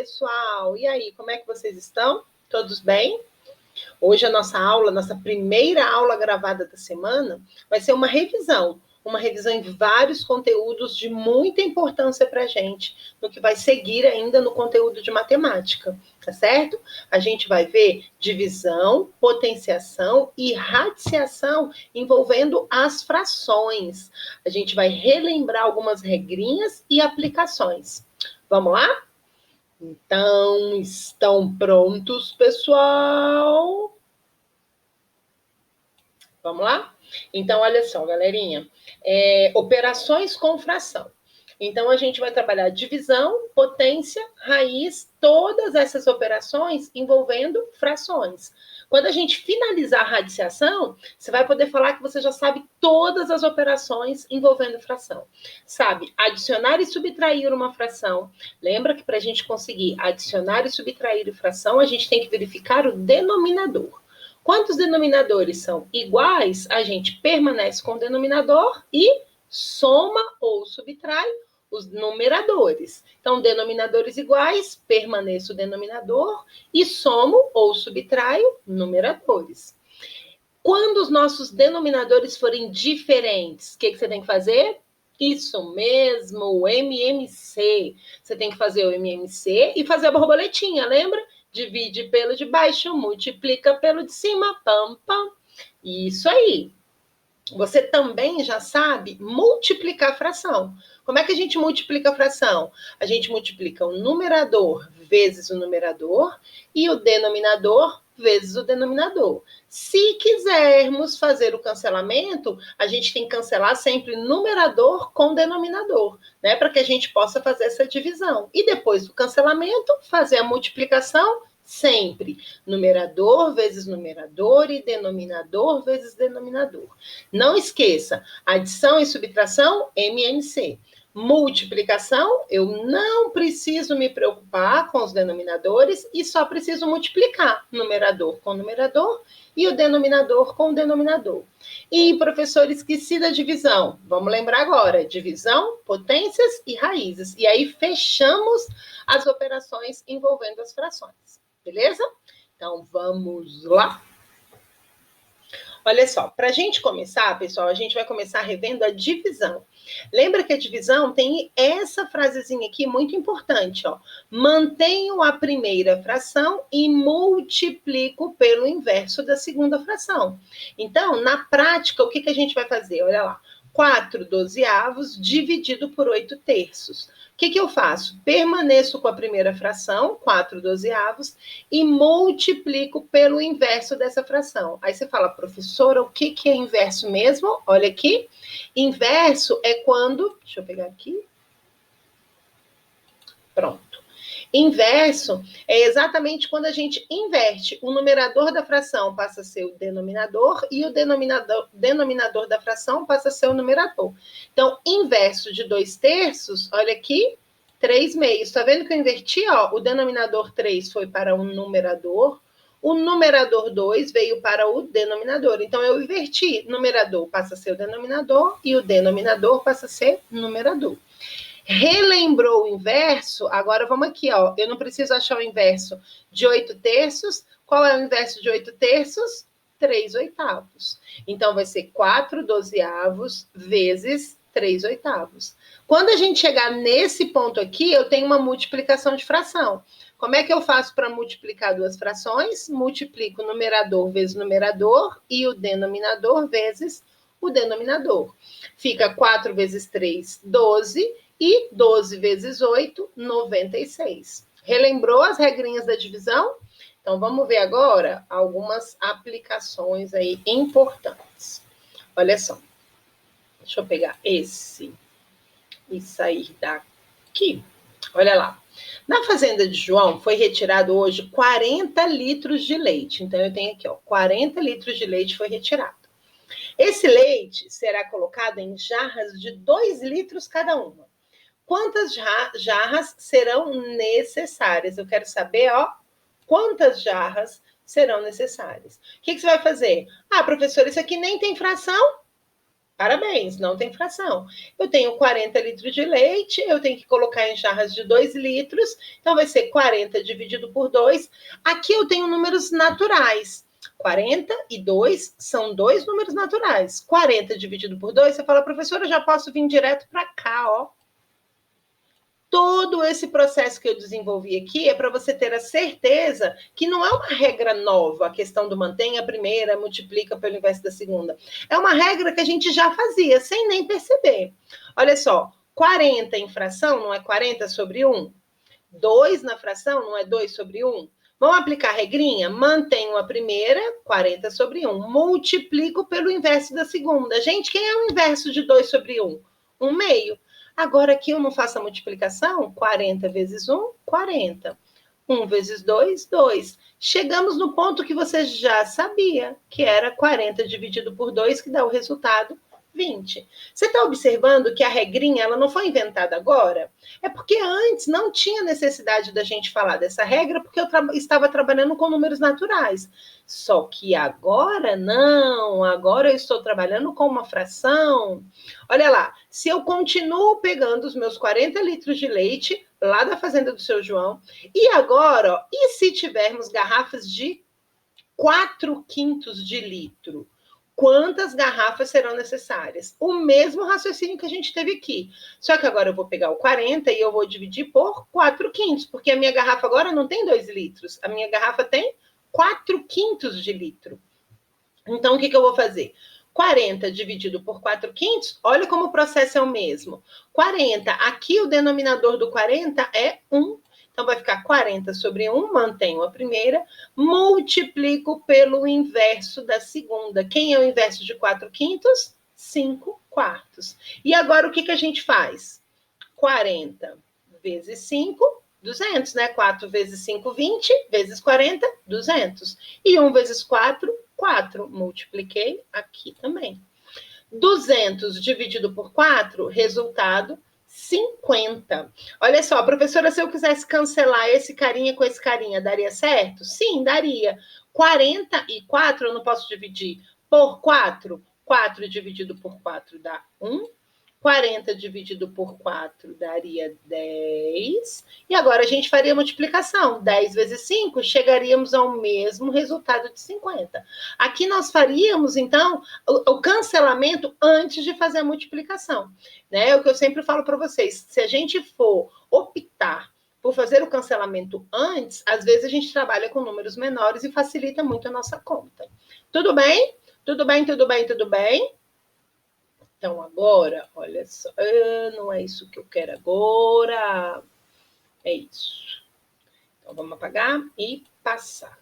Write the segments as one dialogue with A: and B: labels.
A: pessoal! E aí, como é que vocês estão? Todos bem? Hoje a nossa aula, nossa primeira aula gravada da semana, vai ser uma revisão em vários conteúdos de muita importância para a gente, no que vai seguir ainda no conteúdo de matemática, tá certo? A gente vai ver divisão, potenciação e radiciação envolvendo as frações. A gente vai relembrar algumas regrinhas e aplicações. Vamos lá? Então, estão prontos, pessoal? Vamos lá? Então, olha só, galerinha. Operações com fração. Então, a gente vai trabalhar divisão, potência, raiz, todas essas operações envolvendo frações. Quando a gente finalizar a radiciação, você vai poder falar que você já sabe todas as operações envolvendo fração. Sabe adicionar e subtrair uma fração. Lembra que para a gente conseguir adicionar e subtrair fração, a gente tem que verificar o denominador. Quantos denominadores são iguais, a gente permanece com o denominador e soma ou subtrai os numeradores. Então, denominadores iguais, permaneço o denominador e somo ou subtraio numeradores. Quando os nossos denominadores forem diferentes, o que você tem que fazer? Isso mesmo, o MMC. Você tem que fazer o MMC e fazer a borboletinha, lembra? Divide pelo de baixo, multiplica pelo de cima, pam, pam. Isso aí. Você também já sabe multiplicar fração. Como é que a gente multiplica a fração? A gente multiplica o numerador vezes o numerador e o denominador vezes o denominador. Se quisermos fazer o cancelamento, a gente tem que cancelar sempre numerador com denominador, né? Para que a gente possa fazer essa divisão. E depois do cancelamento, fazer a multiplicação sempre. Numerador vezes numerador e denominador vezes denominador. Não esqueça, adição e subtração, MMC. Multiplicação, eu não preciso me preocupar com os denominadores e só preciso multiplicar numerador com numerador e o denominador com o denominador. E, professor, esqueci da divisão. Vamos lembrar agora, divisão, potências e raízes. E aí fechamos as operações envolvendo as frações. Beleza? Então, vamos lá. Olha só, para a gente começar, pessoal, a gente vai começar revendo a divisão. Lembra que a divisão tem essa frasezinha aqui muito importante, ó. Mantenho a primeira fração e multiplico pelo inverso da segunda fração. Então, na prática, o que a gente vai fazer? Olha lá. 4/12 dividido por 8/3. O que eu faço? Permaneço com a primeira fração, 4/12, e multiplico pelo inverso dessa fração. Aí você fala, professora, o que é inverso mesmo? Olha aqui. Inverso é quando... Deixa eu pegar aqui. Pronto. Inverso é exatamente quando a gente inverte. O numerador da fração passa a ser o denominador e o denominador da fração passa a ser o numerador. Então, inverso de 2/3, olha aqui, 3/2. Tá vendo que eu inverti? Ó, o denominador 3 foi para o numerador, o numerador 2 veio para o denominador. Então, eu inverti. Numerador passa a ser o denominador e o denominador passa a ser o numerador. Relembrou o inverso? Agora vamos aqui, ó. Eu não preciso achar o inverso de 8/3. Qual é o inverso de 8/3? 3/8. Então, vai ser 4/12 vezes 3/8. Quando a gente chegar nesse ponto aqui, eu tenho uma multiplicação de fração. Como é que eu faço para multiplicar duas frações? Multiplico o numerador vezes o numerador e o denominador vezes o denominador. Fica 4 vezes 3, 12. E 12 vezes 8, 96. Relembrou as regrinhas da divisão? Então, vamos ver agora algumas aplicações aí importantes. Olha só. Deixa eu pegar esse e sair daqui. Olha lá. Na fazenda de João, foi retirado hoje 40 litros de leite. Então, eu tenho aqui, ó, 40 litros de leite foi retirado. Esse leite será colocado em jarras de 2 litros cada uma. Quantas jarras serão necessárias? Eu quero saber, ó, quantas jarras serão necessárias. O que você vai fazer? Ah, professora, isso aqui nem tem fração? Parabéns, não tem fração. Eu tenho 40 litros de leite, eu tenho que colocar em jarras de 2 litros, então vai ser 40 dividido por 2. Aqui eu tenho números naturais. 40 e 2 são dois números naturais. 40 dividido por 2, você fala, professora, eu já posso vir direto para cá, ó. Todo esse processo que eu desenvolvi aqui é para você ter a certeza que não é uma regra nova, a questão do mantém a primeira, multiplica pelo inverso da segunda. É uma regra que a gente já fazia, sem nem perceber. Olha só, 40 em fração não é 40 sobre 1? 2 na fração não é 2 sobre 1? Vamos aplicar a regrinha? Mantenho a primeira, 40 sobre 1. Multiplico pelo inverso da segunda. Gente, quem é o inverso de 2 sobre 1? 1 meio. Agora aqui eu não faço a multiplicação, 40 vezes 1, 40. 1 vezes 2, 2. Chegamos no ponto que você já sabia, que era 40 dividido por 2, que dá o resultado 20. Você está observando que a regrinha ela não foi inventada agora? É porque antes não tinha necessidade da gente falar dessa regra, porque eu estava trabalhando com números naturais. Só que agora não, agora eu estou trabalhando com uma fração. Olha lá, se eu continuo pegando os meus 40 litros de leite lá da fazenda do seu João, e agora, ó, e se tivermos garrafas de 4 quintos de litro? Quantas garrafas serão necessárias? O mesmo raciocínio que a gente teve aqui. Só que agora eu vou pegar o 40 e eu vou dividir por 4 quintos, porque a minha garrafa agora não tem 2 litros, a minha garrafa tem 4 quintos de litro. Então, o que eu vou fazer? 40 dividido por 4 quintos, olha como o processo é o mesmo. 40, aqui o denominador do 40 é 1. Então, vai ficar 40 sobre 1, mantenho a primeira, multiplico pelo inverso da segunda. Quem é o inverso de 4 quintos? 5 quartos. E agora, o que a gente faz? 40 vezes 5, 200, né? 4 vezes 5, 20, vezes 40, 200. E 1 vezes 4, 4. Multipliquei aqui também. 200 dividido por 4, resultado 50. Olha só, professora, se eu quisesse cancelar esse carinha com esse carinha, daria certo? Sim, daria. 44 eu não posso dividir por 4. 4 dividido por 4 dá 1. 40 dividido por 4 daria 10. E agora a gente faria a multiplicação. 10 vezes 5, chegaríamos ao mesmo resultado de 50. Aqui nós faríamos, então, o cancelamento antes de fazer a multiplicação. Né? É o que eu sempre falo para vocês. Se a gente for optar por fazer o cancelamento antes, às vezes a gente trabalha com números menores e facilita muito a nossa conta. Tudo bem? Tudo bem, tudo bem, tudo bem? Então, agora, olha só, não é isso que eu quero agora. É isso. Então, vamos apagar e passar.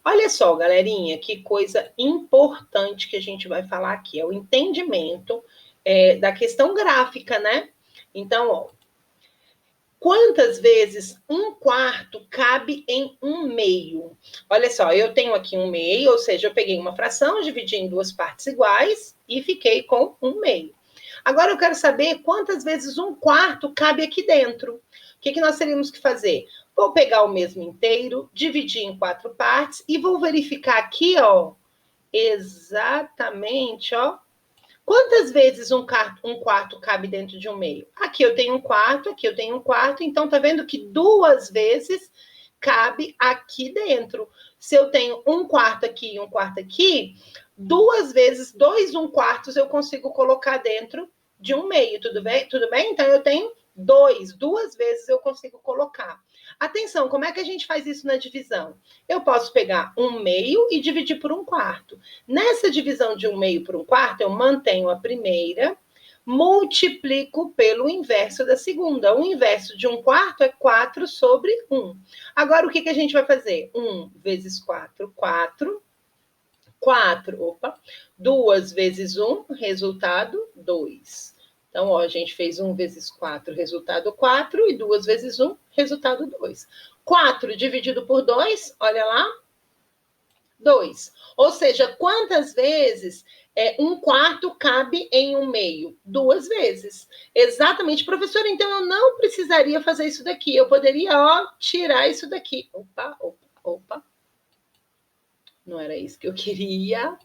A: Olha só, galerinha, que coisa importante que a gente vai falar aqui. É o entendimento da questão gráfica, né? Então, ó, quantas vezes 1/4 cabe em 1/2? Olha só, eu tenho aqui 1/2, ou seja, eu peguei uma fração, dividi em duas partes iguais e fiquei com 1/2. Agora eu quero saber quantas vezes 1/4 cabe aqui dentro. O que nós teríamos que fazer? Vou pegar o mesmo inteiro, dividir em 4 partes e vou verificar aqui, ó, exatamente, ó, quantas vezes 1/4 cabe dentro de 1/2? Aqui eu tenho 1/4, aqui eu tenho 1/4, então tá vendo que 2 vezes cabe aqui dentro. Se eu tenho 1/4 aqui e 1/4 aqui, 2 vezes 2 1/4 eu consigo colocar dentro de 1/2, tudo bem? Tudo bem? Então eu tenho 2 vezes eu consigo colocar. Atenção, como é que a gente faz isso na divisão? Eu posso pegar 1/2 e dividir por 1/4. Nessa divisão de 1/2 por 1/4, eu mantenho a primeira, multiplico pelo inverso da segunda. O inverso de 1/4 é 4 sobre 1. Agora, o que a gente vai fazer? 1 vezes 4, 4. 4, opa. 2 vezes 1, resultado 2. Então, ó, a gente fez 1 vezes 4, resultado 4, e 2 vezes 1, resultado 2. 4 dividido por 2, olha lá, 2. Ou seja, quantas vezes 1/4 cabe em 1/2? 2 vezes. Exatamente, professora, então eu não precisaria fazer isso daqui. Eu poderia, ó, tirar isso daqui. Opa, opa, opa. Não era isso que eu queria.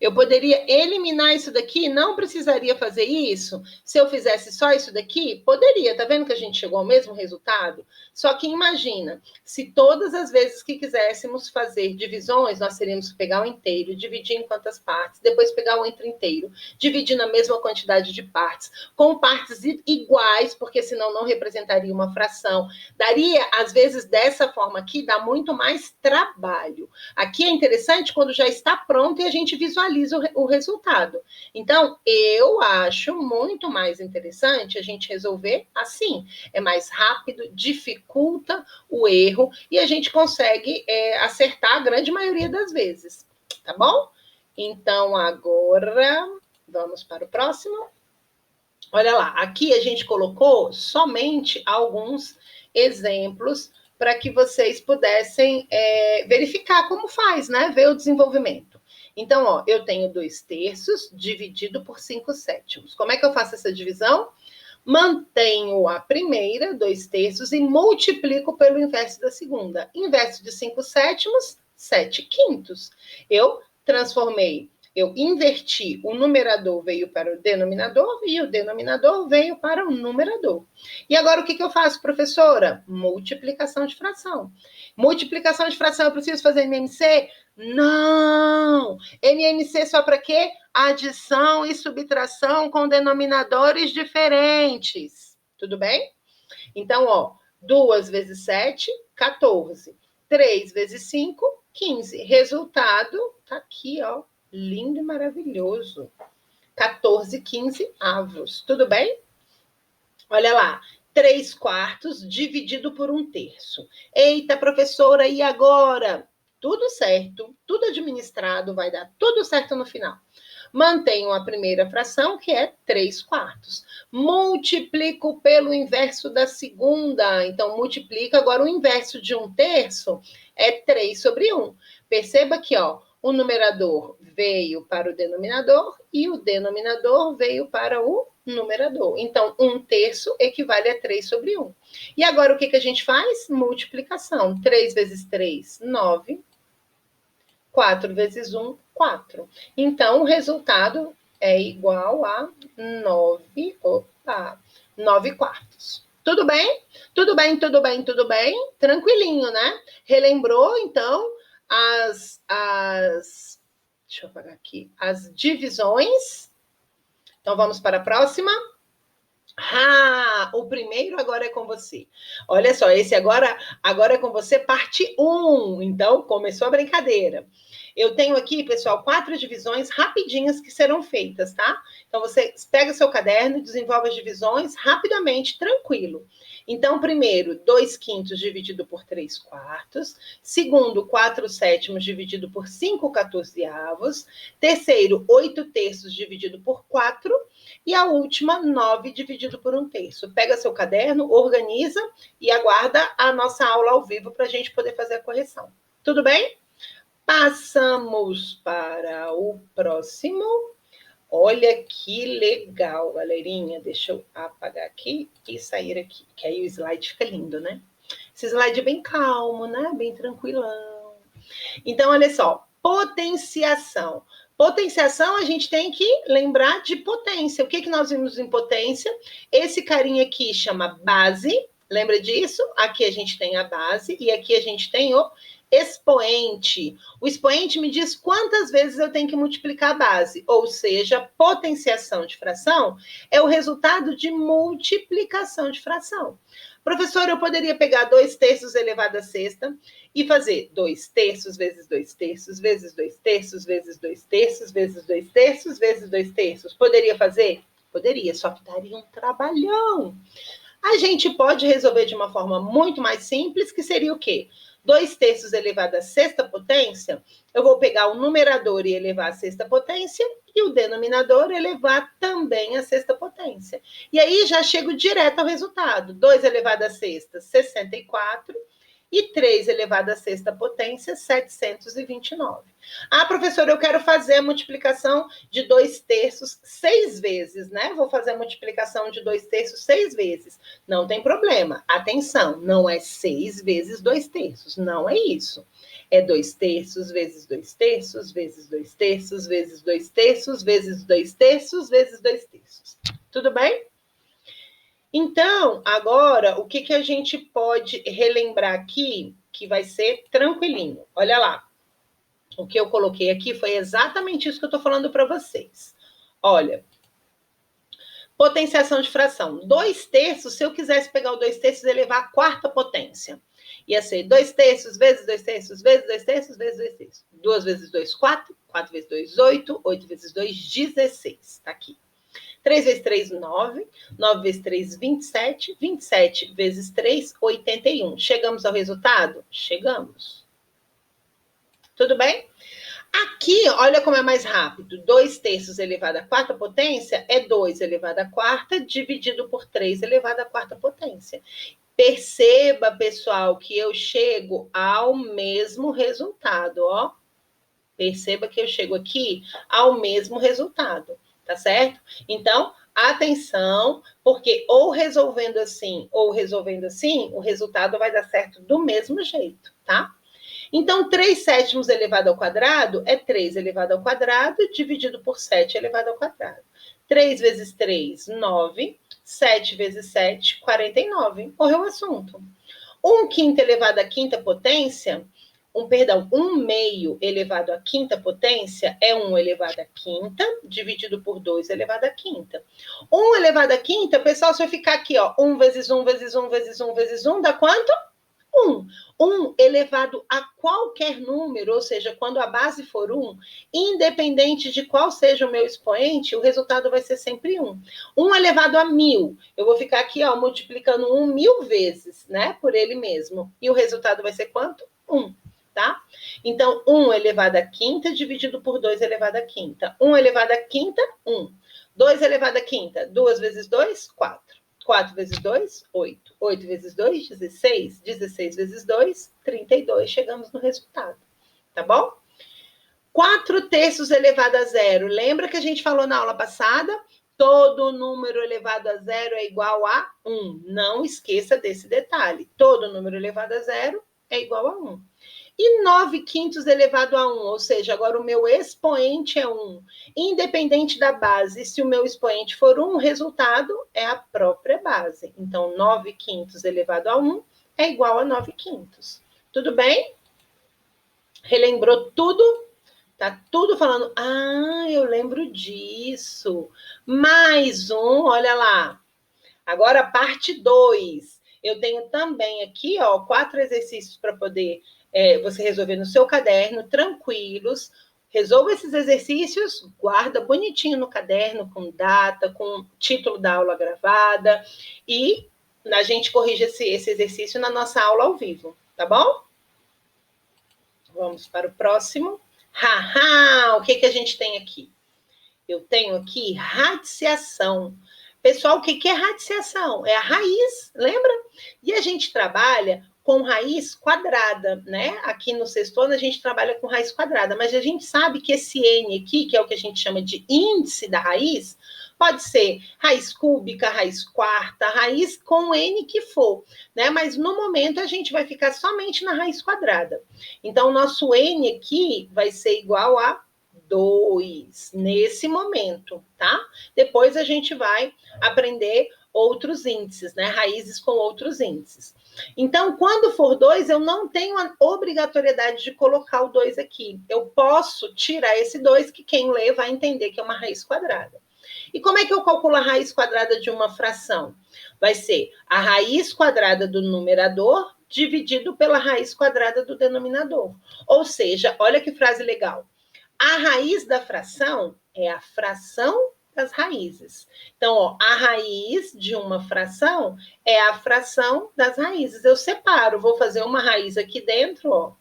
A: Eu poderia eliminar isso daqui? Não precisaria fazer isso? Se eu fizesse só isso daqui? Poderia. Tá vendo que a gente chegou ao mesmo resultado? Só que imagina, se todas as vezes que quiséssemos fazer divisões, nós teríamos que pegar o inteiro, dividir em quantas partes, depois pegar o entre inteiro, dividir na mesma quantidade de partes, com partes iguais, porque senão não representaria uma fração. Daria, às vezes, dessa forma aqui, dá muito mais trabalho. Aqui é interessante quando já está pronto e a gente visualiza o resultado. Então, eu acho muito mais interessante a gente resolver assim. É mais rápido, dificulta o erro e a gente consegue acertar a grande maioria das vezes. Tá bom? Então, agora, vamos para o próximo. Olha lá, aqui a gente colocou somente alguns exemplos para que vocês pudessem verificar como faz, né? Ver o desenvolvimento. Então, ó, eu tenho 2/3 dividido por 5/7. Como é que eu faço essa divisão? Mantenho a primeira, 2/3, e multiplico pelo inverso da segunda. Inverso de 5/7, 7/5. Eu transformei, eu inverti, o numerador veio para o denominador e o denominador veio para o numerador. E agora o que eu faço, professora? Multiplicação de fração. Multiplicação de fração, eu preciso fazer MMC? Não! MMC só para quê? Adição e subtração com denominadores diferentes. Tudo bem? Então, ó, 2 vezes 7, 14. 3 vezes 5, 15. Resultado tá aqui, ó, lindo e maravilhoso. 14/15 avos. Tudo bem? Olha lá. 3/4 dividido por 1/3. Eita, professora, e agora? Tudo certo, tudo administrado, vai dar tudo certo no final. Mantenho a primeira fração, que é 3/4. Multiplico pelo inverso da segunda. Então, multiplica. Agora, o inverso de 1/3 é 3/1. Perceba que, ó, o numerador veio para o denominador e o denominador veio para o numerador. Então, 1/3 equivale a 3/1. E agora, o que a gente faz? Multiplicação. 3 vezes 3, 9. 4 vezes 1, 4. Então, o resultado é igual a 9/4. Tudo bem? Tudo bem, tudo bem, tudo bem? Tranquilinho, né? Relembrou, então, deixa eu apagar aqui, as divisões. Então, vamos para a próxima. O primeiro agora é com você. Olha só, esse agora é com você, parte 1. Então, começou a brincadeira. Eu tenho aqui, pessoal, 4 divisões rapidinhas que serão feitas, tá? Então, você pega seu caderno e desenvolve as divisões rapidamente, tranquilo. Então, primeiro, 2/5 dividido por 3/4. Segundo, 4/7 dividido por 5/14. Terceiro, 8/3 dividido por 4. E a última, 9 dividido por 1/3. Pega seu caderno, organiza e aguarda a nossa aula ao vivo para a gente poder fazer a correção. Tudo bem? Passamos para o próximo. Olha que legal, galerinha. Deixa eu apagar aqui e sair aqui, que aí o slide fica lindo, né? Esse slide é bem calmo, né? Bem tranquilão. Então, olha só, potenciação. Potenciação, a gente tem que lembrar de potência. O que nós vimos em potência? Esse carinha aqui chama base. Lembra disso? Aqui a gente tem a base e aqui a gente tem o expoente. O expoente me diz quantas vezes eu tenho que multiplicar a base, ou seja, potenciação de fração é o resultado de multiplicação de fração. Professor, eu poderia pegar 2/3 elevado à sexta e fazer 2/3 vezes 2/3 vezes 2/3 vezes 2/3 vezes 2/3 vezes 2/3. Poderia fazer? Poderia, só que daria um trabalhão. A gente pode resolver de uma forma muito mais simples, que seria o quê? 2/3 elevado à sexta potência, eu vou pegar o numerador e elevar à sexta potência, e o denominador elevar também à sexta potência. E aí já chego direto ao resultado. 2 elevado à sexta, 64, e 3 elevado à sexta potência, 729. Ah, professora, eu quero fazer a multiplicação de 2/3 6 vezes, né? Vou fazer a multiplicação de 2/3 6 vezes. Não tem problema. Atenção, não é 6 vezes 2/3, não é isso. É 2/3 vezes 2/3 vezes 2/3 vezes 2/3 vezes 2/3 vezes 2/3. Tudo bem? Então, agora, o que a gente pode relembrar aqui, que vai ser tranquilinho? Olha lá. O que eu coloquei aqui foi exatamente isso que eu estou falando para vocês. Olha, potenciação de fração. 2/3, se eu quisesse pegar o 2/3 e elevar à quarta potência, ia ser 2/3 vezes 2/3 vezes 2/3 vezes 2/3. 2 vezes 2, 4. 4 vezes 2, 8. 8 vezes 2, 16. Está aqui. 3 vezes 3, 9. 9 vezes 3, 27. 27 vezes 3, 81. Chegamos ao resultado? Chegamos. Tudo bem? Aqui, olha como é mais rápido. 2/3 elevado à quarta potência é 2 elevado à quarta dividido por 3 elevado à quarta potência. Perceba, pessoal, que eu chego ao mesmo resultado, ó. Perceba que eu chego aqui ao mesmo resultado, tá certo? Então, atenção, porque ou resolvendo assim, o resultado vai dar certo do mesmo jeito, tá? Então, 3/7 elevado ao quadrado é 3 elevado ao quadrado dividido por 7 elevado ao quadrado. 3 vezes 3, 9. 7 vezes 7, 49. Morreu o assunto. 1/5 elevado à quinta potência, 1/2 elevado à quinta potência é 1 elevado à quinta, dividido por 2 elevado à quinta. 1 elevado à quinta, pessoal, se eu ficar aqui, ó, 1 vezes 1 vezes 1 vezes 1 vezes 1, dá quanto? 1. 1 elevado a qualquer número, ou seja, quando a base for 1, independente de qual seja o meu expoente, o resultado vai ser sempre 1. 1 elevado a 1000, eu vou ficar aqui, ó, multiplicando 1 1000 vezes, né, por ele mesmo. E o resultado vai ser quanto? 1, tá? Então, 1 elevado à quinta dividido por 2 elevado à quinta. 1 elevado à quinta, 1. 2 elevado à quinta, 2 vezes 2, 4. 4 vezes 2, 8. 8 vezes 2, 16. 16 vezes 2, 32. Chegamos no resultado. Tá bom? 4/3 elevado a zero. Lembra que a gente falou na aula passada? Todo número elevado a zero é igual a 1. Não esqueça desse detalhe. Todo número elevado a zero é igual a 1. E 9/5 elevado a 1, ou seja, agora o meu expoente é 1. Independente da base, se o meu expoente for 1, o resultado é a própria base. Então, 9/5 elevado a 1 é igual a 9/5. Tudo bem? Relembrou tudo? Tá tudo falando, eu lembro disso. Mais um, olha lá. Agora, parte 2. Eu tenho também aqui, ó, 4 exercícios para poder você resolver no seu caderno, tranquilos. Resolva esses exercícios, guarda bonitinho no caderno, com data, com título da aula gravada, e a gente corrige esse exercício na nossa aula ao vivo, tá bom? Vamos para o próximo. O que a gente tem aqui? Eu tenho aqui radiciação. Pessoal, o que é radiciação? É a raiz, lembra? E a gente trabalha com raiz quadrada, né? Aqui no sexto ano a gente trabalha com raiz quadrada, mas a gente sabe que esse N aqui, que é o que a gente chama de índice da raiz, pode ser raiz cúbica, raiz quarta, raiz com o N que for, né? Mas no momento a gente vai ficar somente na raiz quadrada. Então, o nosso N aqui vai ser igual a 2, nesse momento, tá? Depois a gente vai aprender outros índices, né? Raízes com outros índices. Então, quando for 2, eu não tenho a obrigatoriedade de colocar o 2 aqui. Eu posso tirar esse 2, que quem lê vai entender que é uma raiz quadrada. E como é que eu calculo a raiz quadrada de uma fração? Vai ser a raiz quadrada do numerador dividido pela raiz quadrada do denominador. Ou seja, olha que frase legal. A raiz da fração é a fração das raízes. Então, ó, a raiz de uma fração é a fração das raízes. Eu separo, vou fazer uma raiz aqui dentro, ó,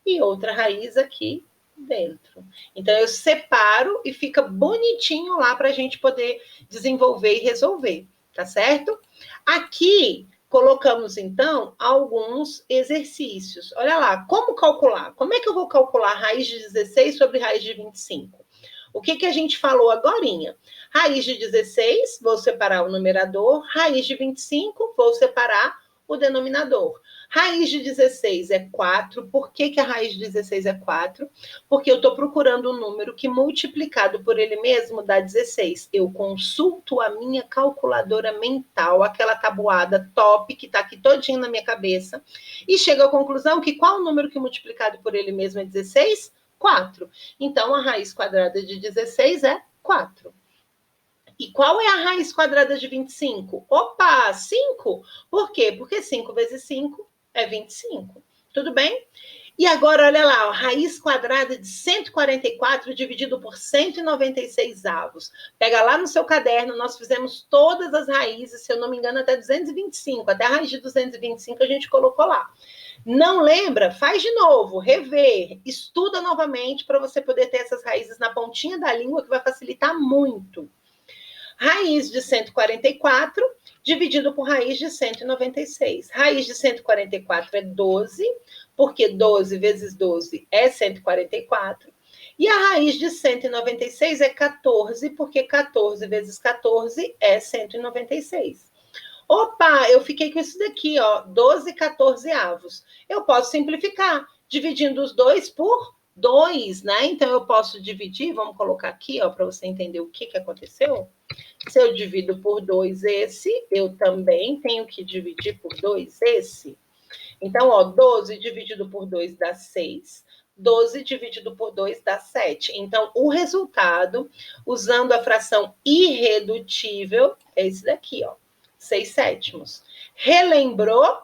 A: e outra raiz aqui dentro. Então, eu separo e fica bonitinho lá para a gente poder desenvolver e resolver, tá certo? Aqui Colocamos, então, alguns exercícios. Olha lá, como calcular? Como é que eu vou calcular raiz de 16 sobre raiz de 25? O que a gente falou agorinha? Raiz de 16, vou separar o numerador. Raiz de 25, vou separar o denominador. Raiz de 16 é 4. Por que a raiz de 16 é 4? Porque eu estou procurando um número que, multiplicado por ele mesmo, dá 16. Eu consulto a minha calculadora mental, aquela tabuada top que está aqui todinho na minha cabeça, e chego à conclusão que qual o número que multiplicado por ele mesmo é 16? 4. Então, a raiz quadrada de 16 é 4. E qual é a raiz quadrada de 25? Opa, 5. Por quê? Porque 5 vezes 5 é 25. Tudo bem? E agora, olha lá, a raiz quadrada de 144 dividido por 196 avos. Pega lá no seu caderno, nós fizemos todas as raízes, se eu não me engano, até 225. Até a raiz de 225 a gente colocou lá. Não lembra? Faz de novo, rever, estuda novamente para você poder ter essas raízes na pontinha da língua, que vai facilitar muito. Raiz de 144 dividido por raiz de 196. Raiz de 144 é 12, porque 12 vezes 12 é 144. E a raiz de 196 é 14, porque 14 vezes 14 é 196. Opa, eu fiquei com isso daqui, ó, 12 14avos. Eu posso simplificar, dividindo os dois por 2, né? Então, eu posso dividir, vamos colocar aqui, ó, para você entender o que aconteceu. Se eu divido por 2 esse, eu também tenho que dividir por 2 esse. Então, ó, 12 dividido por 2 dá 6. 12 dividido por 2 dá 7. Então, o resultado, usando a fração irredutível, é esse daqui, ó, 6/7. Relembrou?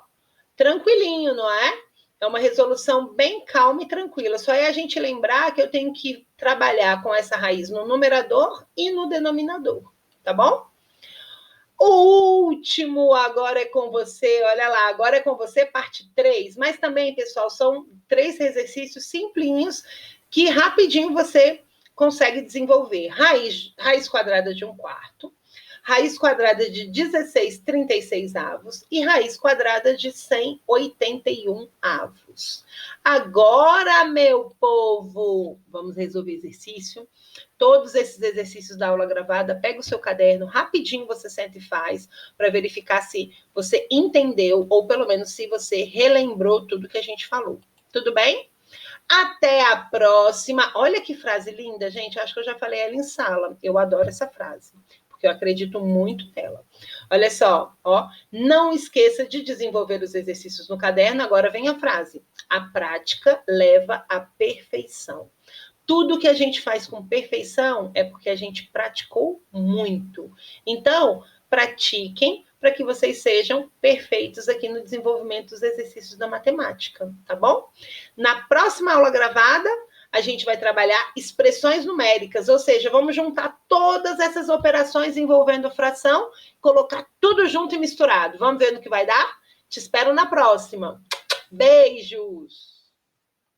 A: Tranquilinho, não é? É uma resolução bem calma e tranquila. Só é a gente lembrar que eu tenho que trabalhar com essa raiz no numerador e no denominador, tá bom? O último agora é com você, olha lá, agora é com você, parte 3. Mas também, pessoal, são 3 exercícios simplinhos que rapidinho você consegue desenvolver. Raiz quadrada de 1/4. Raiz quadrada de 16/36 e raiz quadrada de 181 avos. Agora, meu povo, vamos resolver exercício. Todos esses exercícios da aula gravada, pega o seu caderno, rapidinho você senta e faz, para verificar se você entendeu, ou pelo menos se você relembrou tudo que a gente falou. Tudo bem? Até a próxima. Olha que frase linda, gente. Acho que eu já falei ela em sala. Eu adoro essa frase, porque eu acredito muito nela. Olha só, ó. Não esqueça de desenvolver os exercícios no caderno. Agora vem a frase. A prática leva à perfeição. Tudo que a gente faz com perfeição é porque a gente praticou muito. Então, pratiquem para que vocês sejam perfeitos aqui no desenvolvimento dos exercícios da matemática, tá bom? Na próxima aula gravada, a gente vai trabalhar expressões numéricas, ou seja, vamos juntar todas essas operações envolvendo fração, colocar tudo junto e misturado. Vamos ver no que vai dar? Te espero na próxima. Beijos!